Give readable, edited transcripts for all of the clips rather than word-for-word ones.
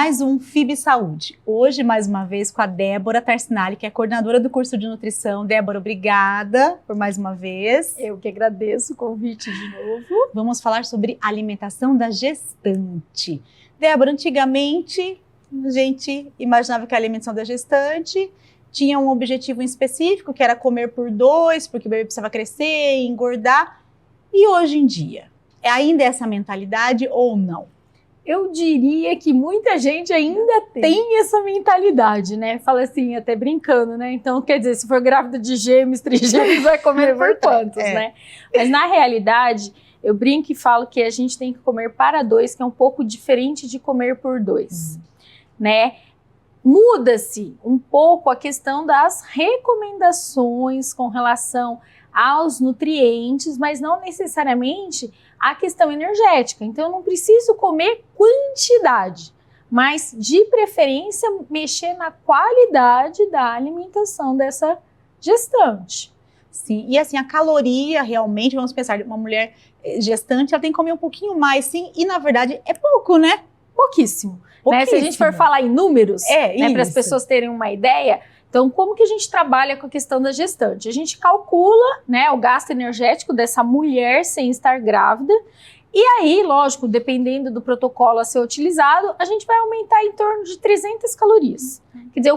mais um FIB Saúde. Hoje, mais uma vez, com a Débora Tarcinali, que é coordenadora do curso de nutrição. Débora, obrigada por mais uma vez. Eu que agradeço o convite de novo. Vamos falar sobre alimentação da gestante. Débora, antigamente, a gente imaginava que a alimentação da gestante tinha um objetivo específico, que era comer por 2, porque o bebê precisava crescer e engordar. E hoje em dia, ainda é essa mentalidade ou não? Eu diria que muita gente ainda tem essa mentalidade, né? Fala assim, até brincando, né? Então, quer dizer, se for grávida de gêmeos, trigêmeos, vai comer por quantos, né? Mas na realidade, eu brinco e falo que a gente tem que comer para 2, que é um pouco diferente de comer por 2, né? Muda-se um pouco a questão das recomendações com relação aos nutrientes, mas não necessariamente a questão energética. Então, eu não preciso comer quantidade, mas de preferência mexer na qualidade da alimentação dessa gestante. Sim, e assim, a caloria realmente, vamos pensar, uma mulher gestante, ela tem que comer um pouquinho mais, sim, e na verdade é pouco, né? Pouquíssimo. Né? Se a gente for falar em números, né, para as pessoas terem uma ideia, então como que a gente trabalha com a questão da gestante? A gente calcula, né, o gasto energético dessa mulher sem estar grávida, e aí, lógico, dependendo do protocolo a ser utilizado, a gente vai aumentar em torno de 300 calorias. Quer dizer,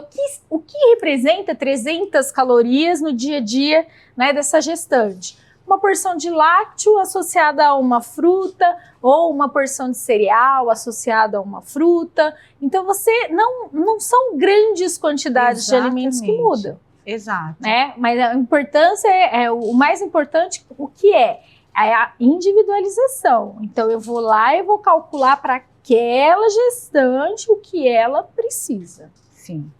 o que representa 300 calorias no dia a dia, né, dessa gestante? Uma porção de lácteo associada a uma fruta ou uma porção de cereal associada a uma fruta. Então, não são grandes quantidades de alimentos que mudam. Exato. Né? Mas a importância o mais importante, o que é? É a individualização. Então, eu vou lá e vou calcular para aquela gestante o que ela precisa. Sim.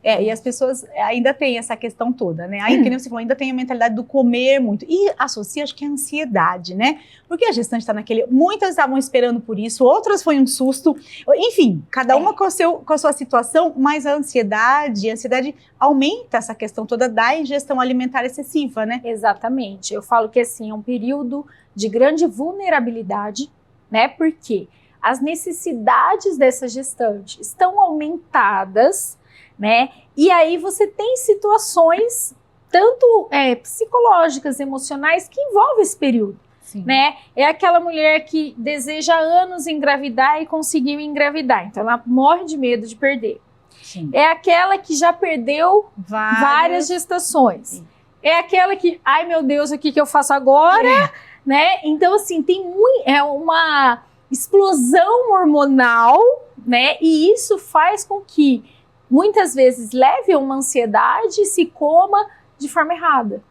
E as pessoas ainda têm essa questão toda, né? Aí, como você falou, ainda tem a mentalidade do comer muito. E associa, acho que a ansiedade, né? Porque a gestante está naquele... Muitas estavam esperando por isso, outras foi um susto. Enfim, cada uma com a sua situação, mas a ansiedade aumenta essa questão toda da ingestão alimentar excessiva, né? Exatamente. Eu falo que, assim, é um período de grande vulnerabilidade, né? Porque as necessidades dessa gestante estão aumentadas, né? E aí você tem situações tanto psicológicas, emocionais que envolvem esse período, né? É aquela mulher que deseja há anos engravidar e conseguiu engravidar, então ela morre de medo de perder. Sim. É aquela que já perdeu várias gestações. É aquela que, ai meu Deus, o que eu faço agora? Né? Então assim, tem uma explosão hormonal, né? E isso faz com que muitas vezes leve a uma ansiedade e se coma de forma errada.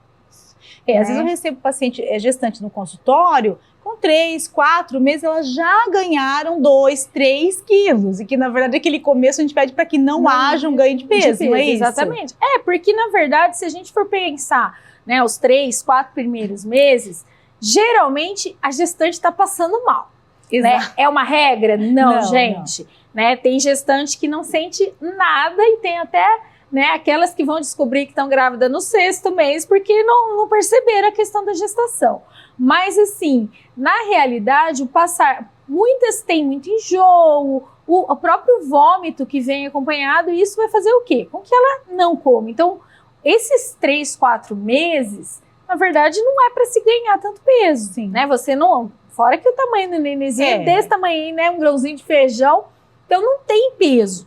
Às vezes eu recebo paciente gestante no consultório, com 3, 4 meses, elas já ganharam 2, 3 quilos. E que, na verdade, aquele começo a gente pede para que não haja um ganho de peso, não é isso? Exatamente. Porque, na verdade, se a gente for pensar, né, os 3, 4 primeiros meses, geralmente a gestante está passando mal. Né? É uma regra? Não, gente. Não. Né? Tem gestante que não sente nada e tem até, né, aquelas que vão descobrir que estão grávidas no 6º mês porque não perceberam a questão da gestação. Mas assim, na realidade, muitas têm muito enjoo, o próprio vômito que vem acompanhado, e isso vai fazer o quê? Com que ela não come. Então, esses 3, 4 meses, na verdade, não é para se ganhar tanto peso. Né? Você não... Fora que o tamanho do nenenzinho é desse tamanho, né? Um grãozinho de feijão. Então, não tem peso.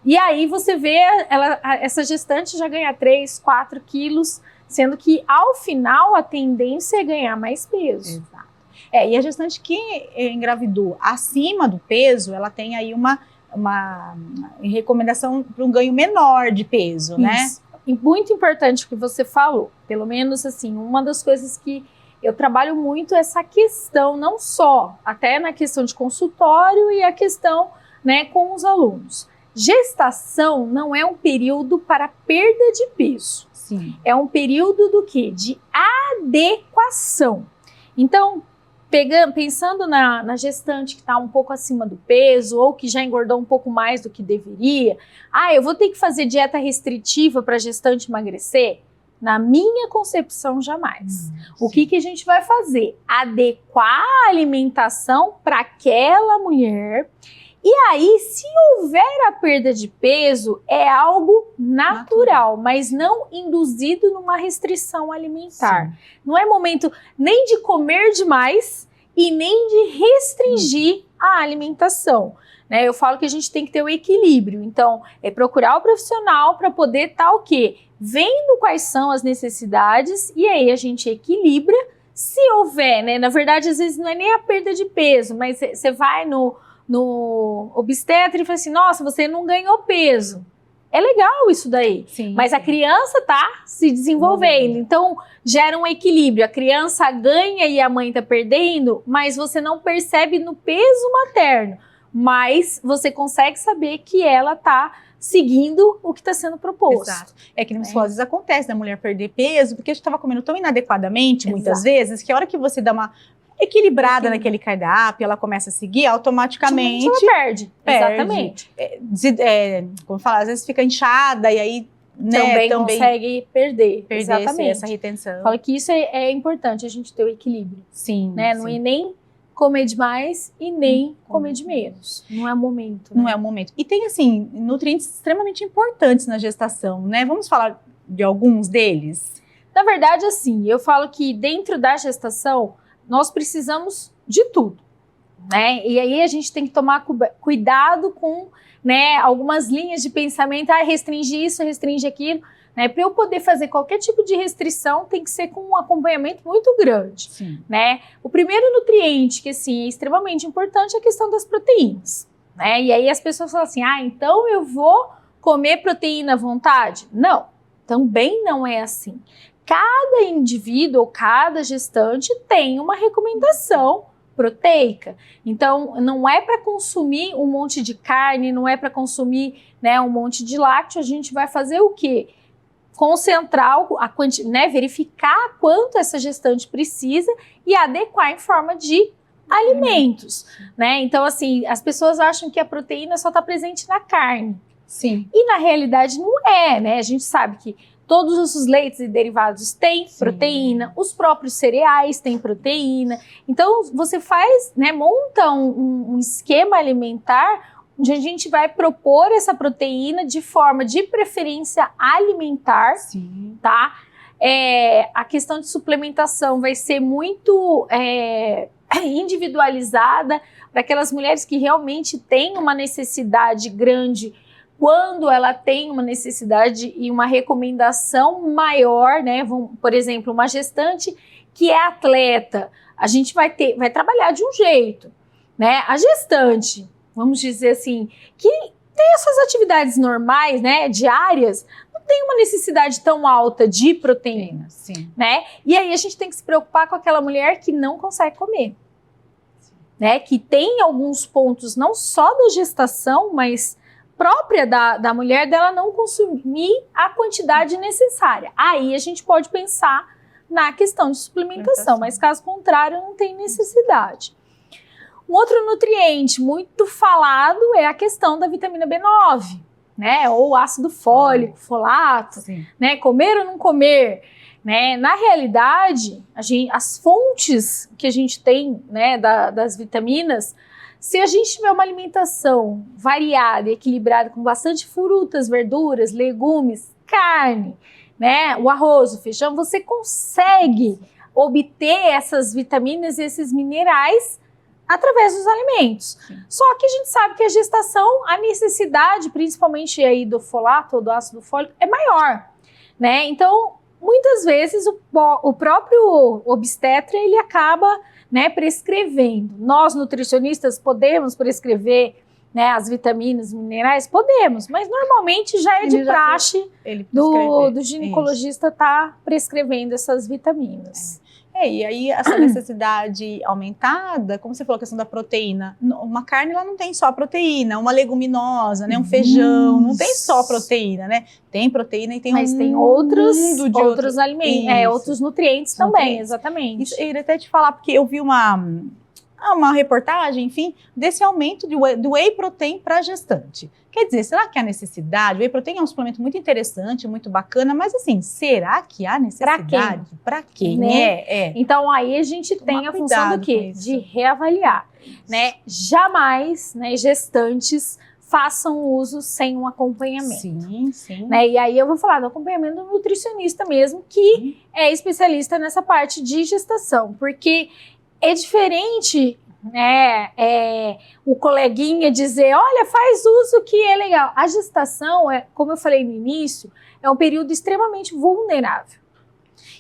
E aí, você vê essa gestante já ganha 3, 4 quilos, sendo que, ao final, a tendência é ganhar mais peso. Exato. E a gestante que engravidou acima do peso, ela tem aí uma recomendação para um ganho menor de peso, né? E muito importante o que você falou. Pelo menos, assim, uma das coisas que eu trabalho muito essa questão, não só até na questão de consultório e a questão, né, com os alunos. Gestação não é um período para perda de peso. Sim. É um período do quê? De adequação. Então, pensando na gestante que está um pouco acima do peso ou que já engordou um pouco mais do que deveria, eu vou ter que fazer dieta restritiva para a gestante emagrecer? Na minha concepção, jamais. O que a gente vai fazer? Adequar a alimentação para aquela mulher E aí, se houver a perda de peso, é algo natural, mas não induzido numa restrição alimentar. Sim. Não é momento nem de comer demais e nem de restringir a alimentação. Né? Eu falo que a gente tem que ter o equilíbrio. Então, é procurar o profissional para poder estar o quê? Vendo quais são as necessidades e aí a gente equilibra. Se houver, né? Na verdade, às vezes não é nem a perda de peso, mas você vai no obstetra e fala assim, nossa, você não ganhou peso. É legal isso daí, Sim, mas a criança tá se desenvolvendo, então gera um equilíbrio. A criança ganha e a mãe tá perdendo, mas você não percebe no peso materno, mas você consegue saber que ela tá seguindo o que está sendo proposto. Exato. É que nem você falou, às vezes acontece da mulher perder peso, porque a gente estava comendo tão inadequadamente, muitas vezes, que a hora que você dá uma equilibrada naquele cardápio, ela começa a seguir, automaticamente ela perde. Exatamente. Como falar, às vezes fica inchada e aí também consegue perder exatamente essa retenção. Fala que isso é importante, a gente ter o equilíbrio. Sim. Né? Sim. Não é nem comer demais e nem comer de menos. Não é o momento. Não é o momento. E tem, assim, nutrientes extremamente importantes na gestação, né? Vamos falar de alguns deles? Na verdade, assim, eu falo que dentro da gestação, nós precisamos de tudo, né? E aí a gente tem que tomar cuidado com, né, algumas linhas de pensamento, restringir isso, restringir aquilo, né? Para eu poder fazer qualquer tipo de restrição, tem que ser com um acompanhamento muito grande, né? O primeiro nutriente que, assim, é extremamente importante é a questão das proteínas, né? E aí as pessoas falam assim, então eu vou comer proteína à vontade? Não, também não é assim. Cada indivíduo ou cada gestante tem uma recomendação proteica. Então, não é para consumir um monte de carne, não é para consumir, né, um monte de lácteo. A gente vai fazer o quê? Concentrar, verificar quanto essa gestante precisa e adequar em forma de alimentos. Né? Então, assim, as pessoas acham que a proteína só está presente na carne. Sim. E, na realidade, não é, né? A gente sabe que todos os leites e derivados têm proteína, os próprios cereais têm proteína. Então, você faz, né, monta um esquema alimentar onde a gente vai propor essa proteína de forma de preferência alimentar, tá? A questão de suplementação vai ser muito individualizada para aquelas mulheres que realmente têm uma necessidade grande. Quando ela tem uma necessidade e uma recomendação maior, né? Por exemplo, uma gestante que é atleta, a gente vai trabalhar de um jeito, né? A gestante, vamos dizer assim, que tem as suas atividades normais, né? Diárias, não tem uma necessidade tão alta de proteína, né? E aí a gente tem que se preocupar com aquela mulher que não consegue comer, né? Que tem alguns pontos não só da gestação, mas própria da mulher dela não consumir a quantidade necessária. Aí a gente pode pensar na questão de suplementação, mas caso contrário não tem necessidade. Um outro nutriente muito falado é a questão da vitamina B9, né? Ou ácido fólico, folato, né? Comer ou não comer, né? Na realidade, as fontes que a gente tem, né, das vitaminas, se a gente tiver uma alimentação variada e equilibrada com bastante frutas, verduras, legumes, carne, né, o arroz, o feijão, você consegue obter essas vitaminas e esses minerais através dos alimentos. Só que a gente sabe que a gestação, a necessidade, principalmente aí do folato ou do ácido fólico, é maior, né? Então, muitas vezes o próprio obstetra, ele acaba, né, prescrevendo. Nós, nutricionistas, podemos prescrever, né, as vitaminas, minerais? Podemos, mas normalmente já é de praxe do ginecologista estar prescrevendo essas vitaminas. E aí essa necessidade aumentada, como você falou, a questão da proteína, uma carne ela não tem só proteína, uma leguminosa, né, um feijão, não tem só proteína, né? Tem proteína e tem tem outros alimentos, outros nutrientes também, exatamente. Isso, eu ia até te falar, porque eu vi uma reportagem, enfim, desse aumento do whey protein para gestante. Quer dizer, será que há necessidade? O whey protein é um suplemento muito interessante, muito bacana, mas assim, será que há necessidade? Para quem? Né? Então aí a gente tem a função do quê? De reavaliar, né? Jamais, né, gestantes façam uso sem um acompanhamento. Sim, sim. Né? E aí eu vou falar do acompanhamento do nutricionista mesmo, que é especialista nessa parte de gestação, porque é diferente, né, o coleguinha dizer, olha, faz uso que é legal. A gestação, como eu falei no início, é um período extremamente vulnerável.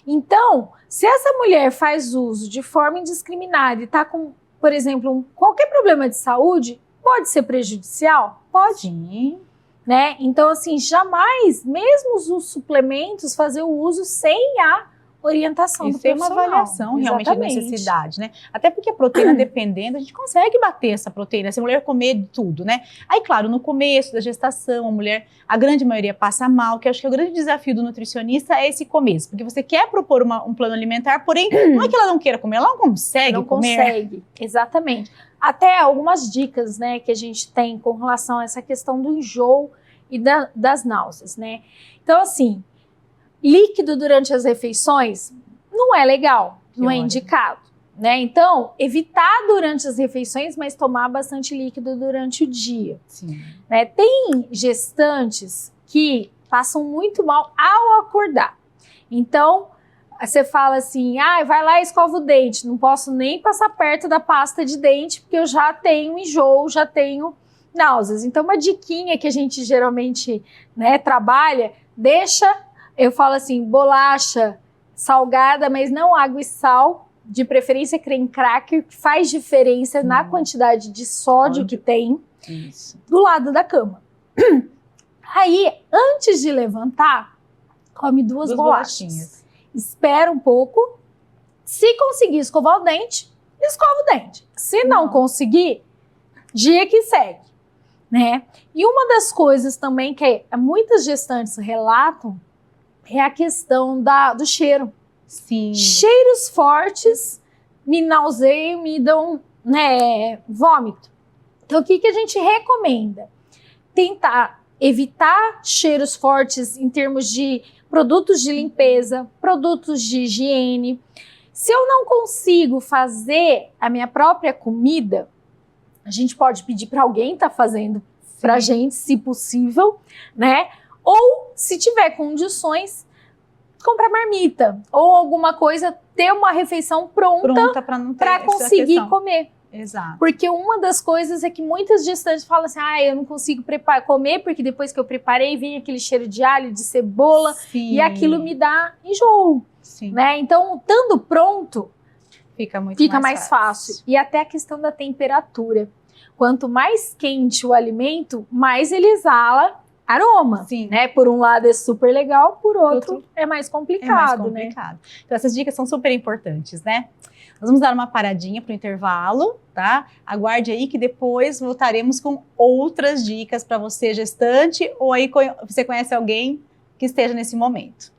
Então, se essa mulher faz uso de forma indiscriminada e está com, por exemplo, qualquer problema de saúde, pode ser prejudicial? Pode. Sim. Né? Então, assim, jamais, mesmo os suplementos, fazer o uso sem a orientação do profissional. Uma avaliação realmente de necessidade, né? Até porque a proteína, dependendo, a gente consegue bater essa proteína, se a mulher comer de tudo, né? Aí, claro, no começo da gestação, a mulher, a grande maioria passa mal, que eu acho que o grande desafio do nutricionista é esse começo, porque você quer propor um plano alimentar, porém, não é que ela não queira comer, ela não consegue comer. Não consegue, exatamente. Até algumas dicas, né, que a gente tem com relação a essa questão do enjoo e das náuseas, né? Então, assim, líquido durante as refeições não é legal, não é indicado, né? Então, evitar durante as refeições, mas tomar bastante líquido durante o dia. Sim. Né? Tem gestantes que passam muito mal ao acordar. Então, você fala assim, vai lá e escova o dente, não posso nem passar perto da pasta de dente, porque eu já tenho enjoo, já tenho náuseas. Então, uma diquinha que a gente geralmente, né, trabalha, eu falo assim, bolacha salgada, mas não água e sal, de preferência creme cracker, que faz diferença na quantidade de sódio que tem. Isso. Do lado da cama. Aí, antes de levantar, come duas bolachinhas. Espera um pouco. Se conseguir escovar o dente, escova o dente. Se não conseguir, dia que segue, né? E uma das coisas também que muitas gestantes relatam é a questão do cheiro. Sim. Cheiros fortes me nauseiam, me dão, né, vômito. Então, o que a gente recomenda? Tentar evitar cheiros fortes em termos de produtos de limpeza, produtos de higiene. Se eu não consigo fazer a minha própria comida, a gente pode pedir para alguém estar fazendo para a gente, se possível, né? Ou, se tiver condições, comprar marmita ou alguma coisa, ter uma refeição pronta para conseguir comer. Exato. Porque uma das coisas é que muitas gestantes falam assim, eu não consigo comer porque depois que eu preparei vem aquele cheiro de alho, de cebola, e aquilo me dá enjoo. Sim. Né? Então, estando pronto, fica mais fácil. E até a questão da temperatura. Quanto mais quente o alimento, mais ele exala aroma. Sim. Né? Por um lado é super legal, por outro é mais complicado. Né? Então, essas dicas são super importantes, né? Nós vamos dar uma paradinha para o intervalo, tá? Aguarde aí que depois voltaremos com outras dicas para você, gestante, ou aí você conhece alguém que esteja nesse momento.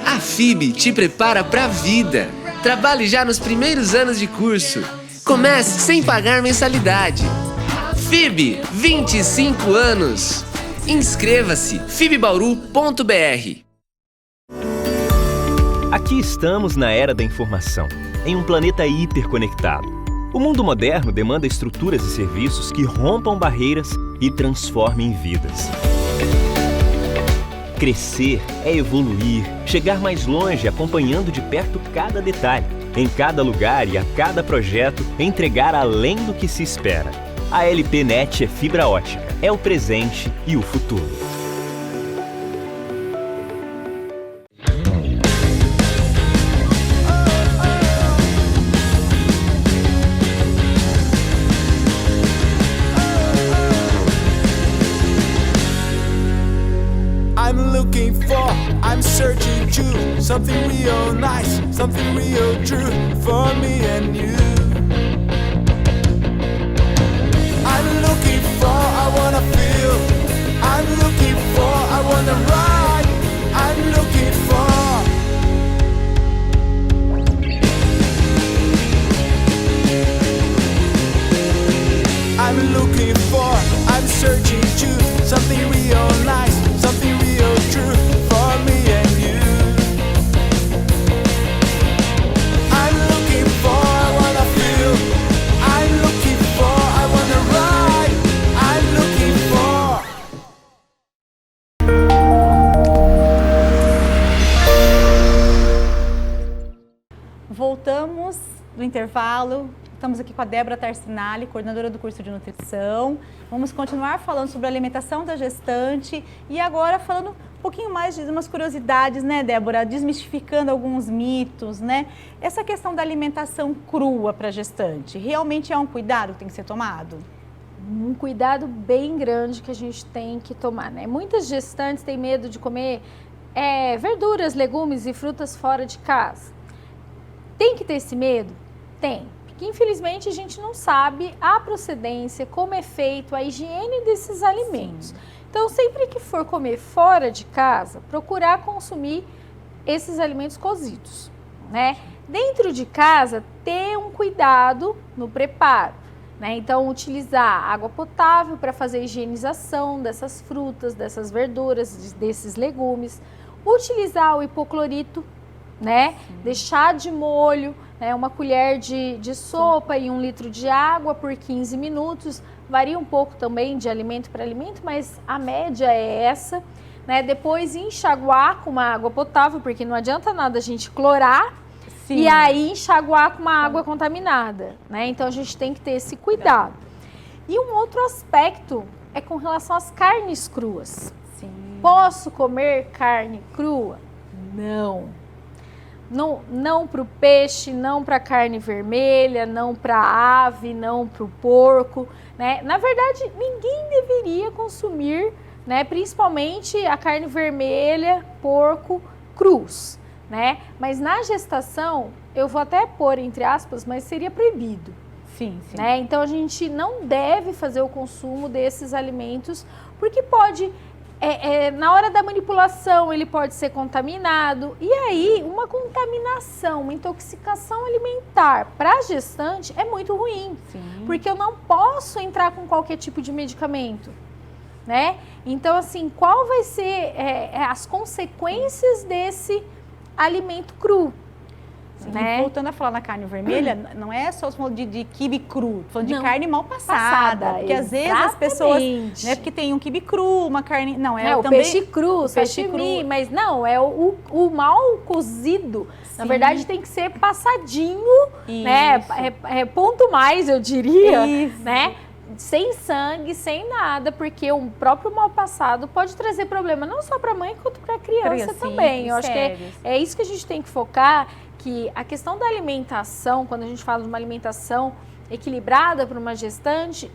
A FIB te prepara para a vida. Trabalhe já nos primeiros anos de curso. Comece sem pagar mensalidade. FIB, 25 anos. Inscreva-se, fibbauru.br. Aqui estamos na era da informação, em um planeta hiperconectado. O mundo moderno demanda estruturas e serviços que rompam barreiras e transformem vidas. Crescer é evoluir, chegar mais longe acompanhando de perto cada detalhe, em cada lugar e a cada projeto, entregar além do que se espera. A LPNet é fibra ótica, é o presente e o futuro. I'm searching to something real nice, something real true for me and you. I'm looking for, I wanna feel. I'm looking for, I wanna ride. I'm looking for intervalo. Estamos aqui com a Débora Tarcinali, coordenadora do curso de nutrição. Vamos continuar falando sobre a alimentação da gestante e agora falando um pouquinho mais de umas curiosidades, né, Débora? Desmistificando alguns mitos, né? Essa questão da alimentação crua para gestante, realmente é um cuidado que tem que ser tomado? Um cuidado bem grande que a gente tem que tomar, né? Muitas gestantes têm medo de comer verduras, legumes e frutas fora de casa. Tem que ter esse medo? Tem. Porque infelizmente a gente não sabe a procedência, como é feito, a higiene desses alimentos. Sim. Então, sempre que for comer fora de casa, procurar consumir esses alimentos cozidos, né? Dentro de casa, ter um cuidado no preparo, né? Então, utilizar água potável para fazer a higienização dessas frutas, dessas verduras, desses legumes. Utilizar o hipoclorito, né? Deixar de molho, né? Uma colher de sopa e 1 litro de água por 15 minutos. Varia um pouco também de alimento para alimento, mas a média é essa, né? Depois enxaguar com uma água potável, porque não adianta nada a gente clorar. Sim. E aí enxaguar com uma água contaminada, né? Então a gente tem que ter esse cuidado. E um outro aspecto é com relação às carnes cruas. Sim. Posso comer carne crua? Não. Não para o peixe, não para a carne vermelha, não para a ave, não para o porco, né? Na verdade, ninguém deveria consumir, né, principalmente a carne vermelha, porco, crus, né? Mas na gestação, eu vou até pôr entre aspas, mas seria proibido. Sim, sim. Né? Então, a gente não deve fazer o consumo desses alimentos, porque pode... na hora da manipulação ele pode ser contaminado e aí uma contaminação, uma intoxicação alimentar para a gestante é muito ruim. Sim. Porque eu não posso entrar com qualquer tipo de medicamento, né? Então assim, qual vai ser as consequências desse alimento cru? Sim, né? Voltando a falar na carne vermelha, não é só falando de quibe cru, falando de carne mal passada. Porque às vezes as pessoas, né, porque tem um quibe cru, uma carne, não, o também peixe cru, o sashimi, mas não, é o mal cozido. Sim. Na verdade tem que ser passadinho, isso. Né? Ponto mais, eu diria, isso. Né? Sem sangue, sem nada, porque o próprio mal passado pode trazer problema não só para a mãe quanto para a criança também. Eu acho que é isso que a gente tem que focar, que a questão da alimentação, quando a gente fala de uma alimentação equilibrada para uma gestante,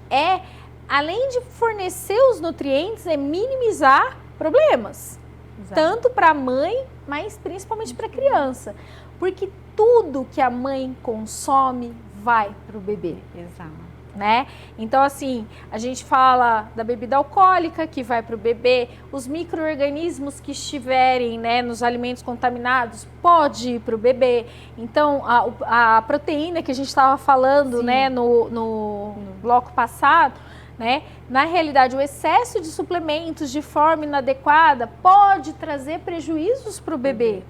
além de fornecer os nutrientes, minimizar problemas. Exato. Tanto para a mãe, mas principalmente para a criança. Porque tudo que a mãe consome vai para o bebê. Exato. Né? Então assim, a gente fala da bebida alcoólica que vai para o bebê, os micro-organismos que estiverem, né, nos alimentos contaminados pode ir para o bebê. Então a proteína que a gente estava falando, né, no bloco passado, né, na realidade o excesso de suplementos de forma inadequada pode trazer prejuízos para o bebê,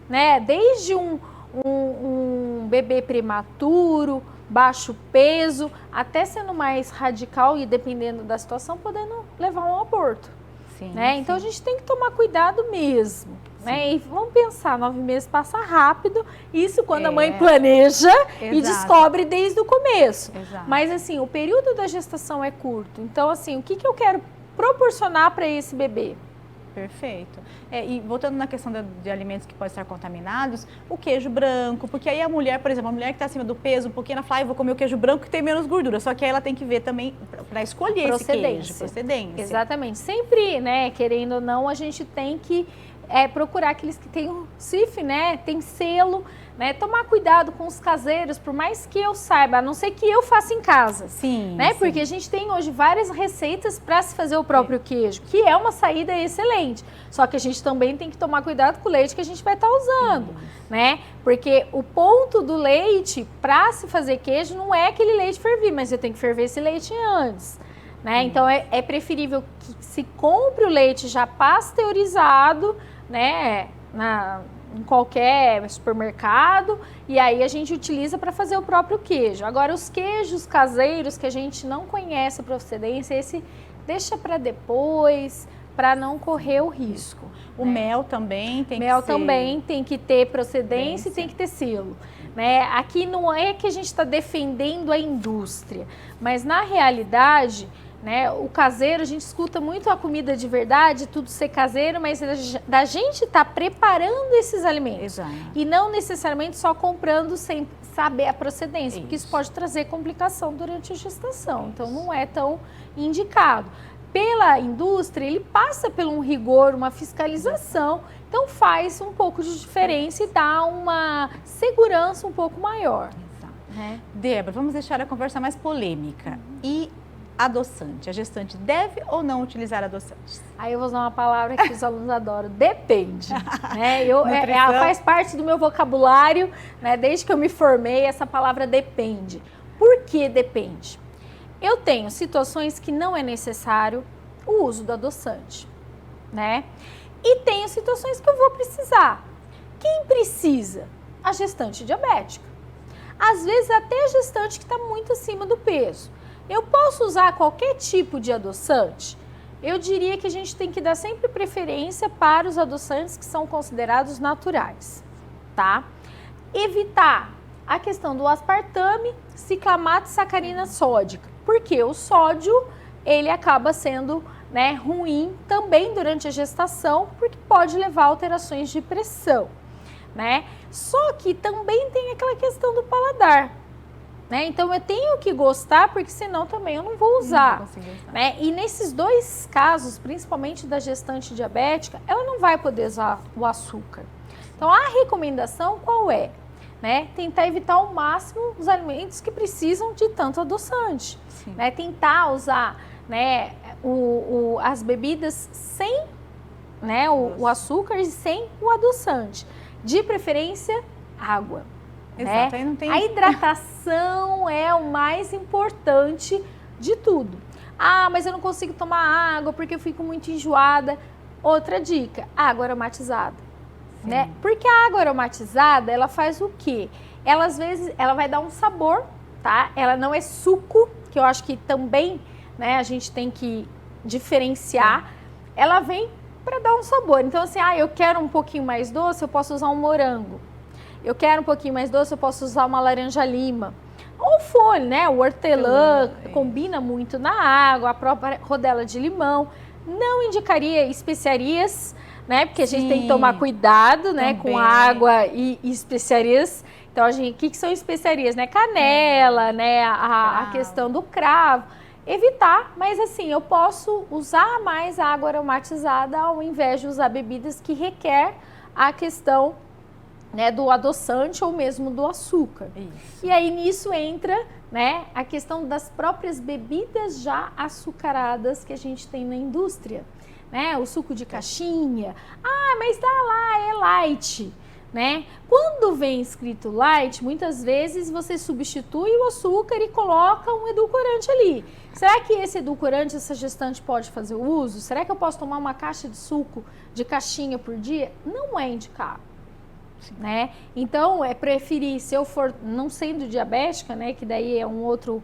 né? Desde um bebê prematuro, baixo peso, até sendo mais radical e dependendo da situação, podendo levar a um aborto. Sim, né? Então a gente tem que tomar cuidado mesmo. Né? E vamos pensar, 9 meses passa rápido, isso quando a mãe planeja e descobre desde o começo. Exato. Mas assim, o período da gestação é curto. Então assim, o que eu quero proporcionar para esse bebê? Perfeito. E voltando na questão de alimentos que podem estar contaminados, o queijo branco, porque aí a mulher, por exemplo, a mulher que está acima do peso, um pouquinho, ela fala, eu vou comer o queijo branco que tem menos gordura, só que aí ela tem que ver também para escolher esse queijo, procedência. Exatamente. Sempre, né, querendo ou não, a gente tem que procurar aqueles que têm o CIF, né, tem selo, né, tomar cuidado com os caseiros, por mais que eu saiba, a não ser que eu faça em casa. Sim. Né, porque a gente tem hoje várias receitas para se fazer o próprio queijo, que é uma saída excelente. Só que a gente também tem que tomar cuidado com o leite que a gente vai estar usando, né? Porque o ponto do leite para se fazer queijo não é aquele leite ferver, mas eu tenho que ferver esse leite antes. Né? Então é preferível que se compre o leite já pasteurizado, né, em qualquer supermercado, e aí a gente utiliza para fazer o próprio queijo. Agora, os queijos caseiros que a gente não conhece a procedência, esse deixa para depois, para não correr o risco. O mel também tem também tem que ter procedência e tem que ter selo. né? Aqui não é que a gente está defendendo a indústria, mas na realidade, né, o caseiro, a gente escuta muito a comida de verdade, tudo ser caseiro, mas da gente estar preparando esses alimentos. Exato. E não necessariamente só comprando sem saber a procedência, porque isso Isso. pode trazer complicação durante a gestação, então não é tão indicado. Pela indústria, ele passa por um rigor, uma fiscalização, então faz um pouco de diferença e dá uma segurança um pouco maior. Exato. Né? Débora, vamos deixar a conversa mais polêmica. E adoçante, a gestante deve ou não utilizar adoçantes? Aí eu vou usar uma palavra que os alunos adoram, depende. Né? Nutrição. Ela faz parte do meu vocabulário, né? Desde que eu me formei, essa palavra depende. Por que depende? Eu tenho situações que não é necessário o uso do adoçante, né? E tenho situações que eu vou precisar. Quem precisa? A gestante diabética. Às vezes até a gestante que está muito acima do peso. Eu posso usar qualquer tipo de adoçante? Eu diria que a gente tem que dar sempre preferência para os adoçantes que são considerados naturais, tá? Evitar a questão do aspartame, ciclamato e sacarina sódica, porque o sódio, ele acaba sendo, né, ruim também durante a gestação, porque pode levar a alterações de pressão, né? Só que também tem aquela questão do paladar. Né? Então eu tenho que gostar, porque senão também eu não vou usar. Não vou conseguir usar. Né? E nesses dois casos, principalmente da gestante diabética, ela não vai poder usar o açúcar. Então a recomendação qual é? Né? Tentar evitar ao máximo os alimentos que precisam de tanto adoçante. Né? Tentar usar, né, as bebidas sem, né, o açúcar e sem o adoçante. De preferência, água. Exato, aí não tem... A hidratação é o mais importante de tudo. Ah, mas eu não consigo tomar água porque eu fico muito enjoada. Outra dica, água aromatizada. Né? Porque a água aromatizada, ela faz o quê? Ela, às vezes, ela vai dar um sabor, tá? Ela não é suco, que eu acho que também, né, a gente tem que diferenciar. Sim. Ela vem para dar um sabor. Então, assim, eu quero um pouquinho mais doce, eu posso usar um morango. Eu quero um pouquinho mais doce, eu posso usar uma laranja-lima. Ou folha, né? O hortelã combina muito na água, a própria rodela de limão. Não indicaria especiarias, né? Porque a gente tem que tomar cuidado, né? Com água e especiarias. Então, o que são especiarias, né? Canela, né? A questão do cravo. Evitar, mas assim, eu posso usar mais a água aromatizada ao invés de usar bebidas que requer a questão, né, do adoçante ou mesmo do açúcar. Isso. E aí nisso entra, né, a questão das próprias bebidas já açucaradas que a gente tem na indústria, né? O suco de caixinha. Mas tá lá, é light, né? Quando vem escrito light, muitas vezes você substitui o açúcar e coloca um edulcorante ali. Será que esse edulcorante, essa gestante pode fazer o uso? Será que eu posso tomar uma caixa de suco de caixinha por dia? Não é indicado. Né? Então, é preferir, se eu for, não sendo diabética, né, que daí é um outro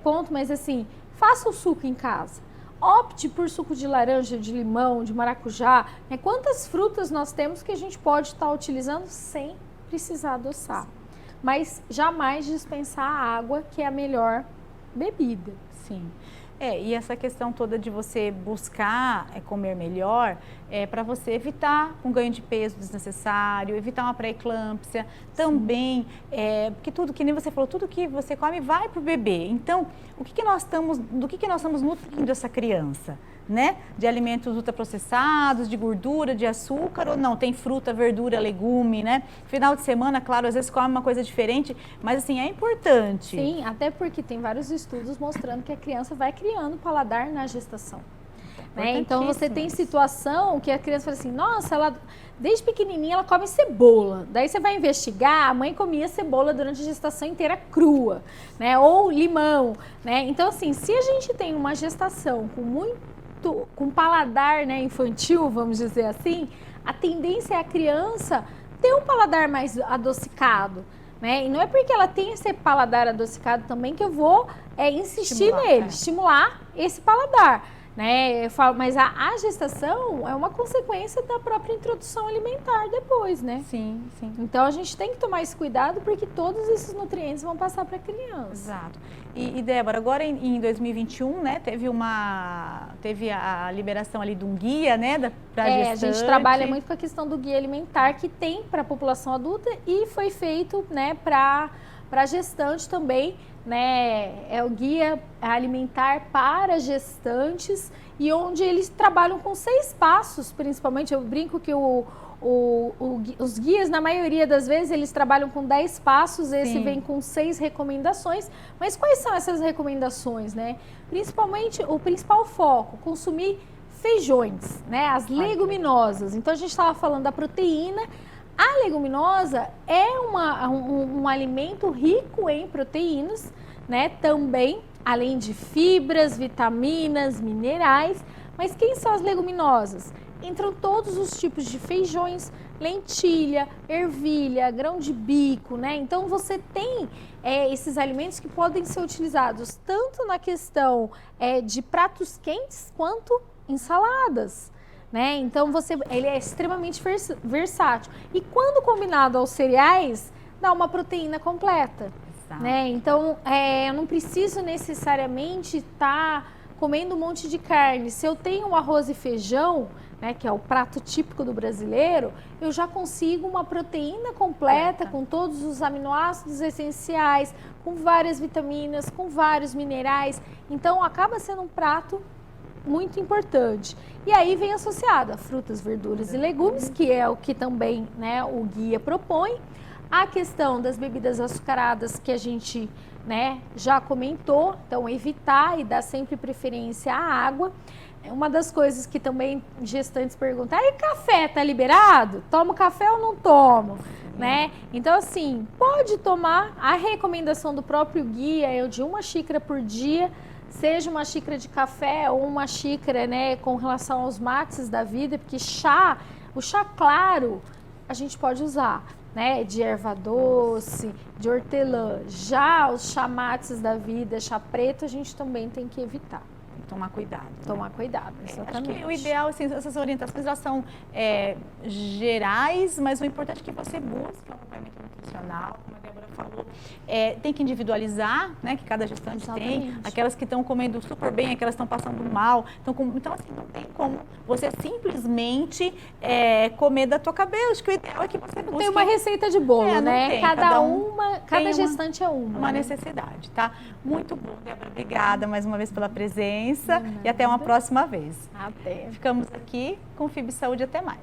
ponto, mas assim, faça o suco em casa. Opte por suco de laranja, de limão, de maracujá. Né? Quantas frutas nós temos que a gente pode estar utilizando sem precisar adoçar? Mas jamais dispensar a água, que é a melhor bebida. Sim. E essa questão toda de você buscar comer melhor para você evitar um ganho de peso desnecessário, evitar uma pré-eclâmpsia, também, porque tudo, que nem você falou, tudo que você come vai para o bebê. Então, do que nós estamos nutrindo essa criança? Né? De alimentos ultraprocessados, de gordura, de açúcar ou não? Tem fruta, verdura, legume, né? Final de semana, claro, às vezes come uma coisa diferente, mas assim, é importante. Sim, até porque tem vários estudos mostrando que a criança vai criando paladar na gestação. Né? Então você tem situação que a criança fala assim, nossa, ela desde pequenininha ela come cebola. Daí você vai investigar, a mãe comia cebola durante a gestação inteira crua, né? Ou limão, né? Então assim, se a gente tem uma gestação com paladar, né, infantil, vamos dizer assim, a tendência é a criança ter um paladar mais adocicado, né? E não é porque ela tem esse paladar adocicado também que eu vou insistir nele, estimular esse paladar. né? Eu falo, mas a gestação é uma consequência da própria introdução alimentar depois, né? Sim, sim. Então a gente tem que tomar esse cuidado porque todos esses nutrientes vão passar para a criança. Exato. E Débora, agora em 2021, né, teve a liberação ali de um guia, né, para gestante. A gente trabalha muito com a questão do guia alimentar que tem para a população adulta e foi feito, né, para gestante também, né, é o guia alimentar para gestantes e onde eles trabalham com 6 passos, principalmente. Eu brinco que os guias, na maioria das vezes, eles trabalham com 10 passos, esse vem com 6 recomendações. Mas quais são essas recomendações, né? Principalmente, o principal foco, consumir feijões, né? As leguminosas. Então, a gente estava falando da proteína. A leguminosa é um alimento rico em proteínas, né? Também, além de fibras, vitaminas, minerais. Mas quem são as leguminosas? Entram todos os tipos de feijões, lentilha, ervilha, grão de bico, né? Então você tem esses alimentos que podem ser utilizados tanto na questão de pratos quentes quanto ensaladas, né? Então ele é extremamente versátil. E quando combinado aos cereais, dá uma proteína completa, né? Então eu não preciso necessariamente estar comendo um monte de carne. Se eu tenho um arroz e feijão, né, que é o prato típico do brasileiro, eu já consigo uma proteína completa com todos os aminoácidos essenciais, com várias vitaminas, com vários minerais. Então acaba sendo um prato muito importante. E aí vem associado a frutas, verduras e legumes, que é o que também, né, o guia propõe. A questão das bebidas açucaradas que a gente, né, já comentou, então evitar e dar sempre preferência à água. Uma das coisas que também gestantes perguntam, e café tá liberado? Tomo café ou não tomo? Né? Então, assim, pode tomar. A recomendação do próprio guia é de 1 xícara por dia, seja uma xícara de café ou uma xícara, né, com relação aos mates da vida, porque o chá claro a gente pode usar, né, de erva doce, de hortelã. Já os chamates da vida, chá preto, a gente também tem que evitar. Tomar cuidado. Tomar cuidado, exatamente. Acho que o ideal, assim, essas orientações elas são gerais, mas o importante é que você busque um acompanhamento nutricional, como a Débora falou. Tem que individualizar, né, que cada gestante tem. Aquelas que estão comendo super bem, aquelas que estão passando mal. Então, assim, não tem como você simplesmente comer da tua cabeça. Acho que o ideal é que você busque... Não tem uma receita de bolo, né? Tem. Cada gestante é uma. Né? Necessidade, tá? Muito bom, Débora. Obrigada mais uma vez pela presença e até uma próxima vez. Até. Ficamos aqui com FIB Saúde. Até mais.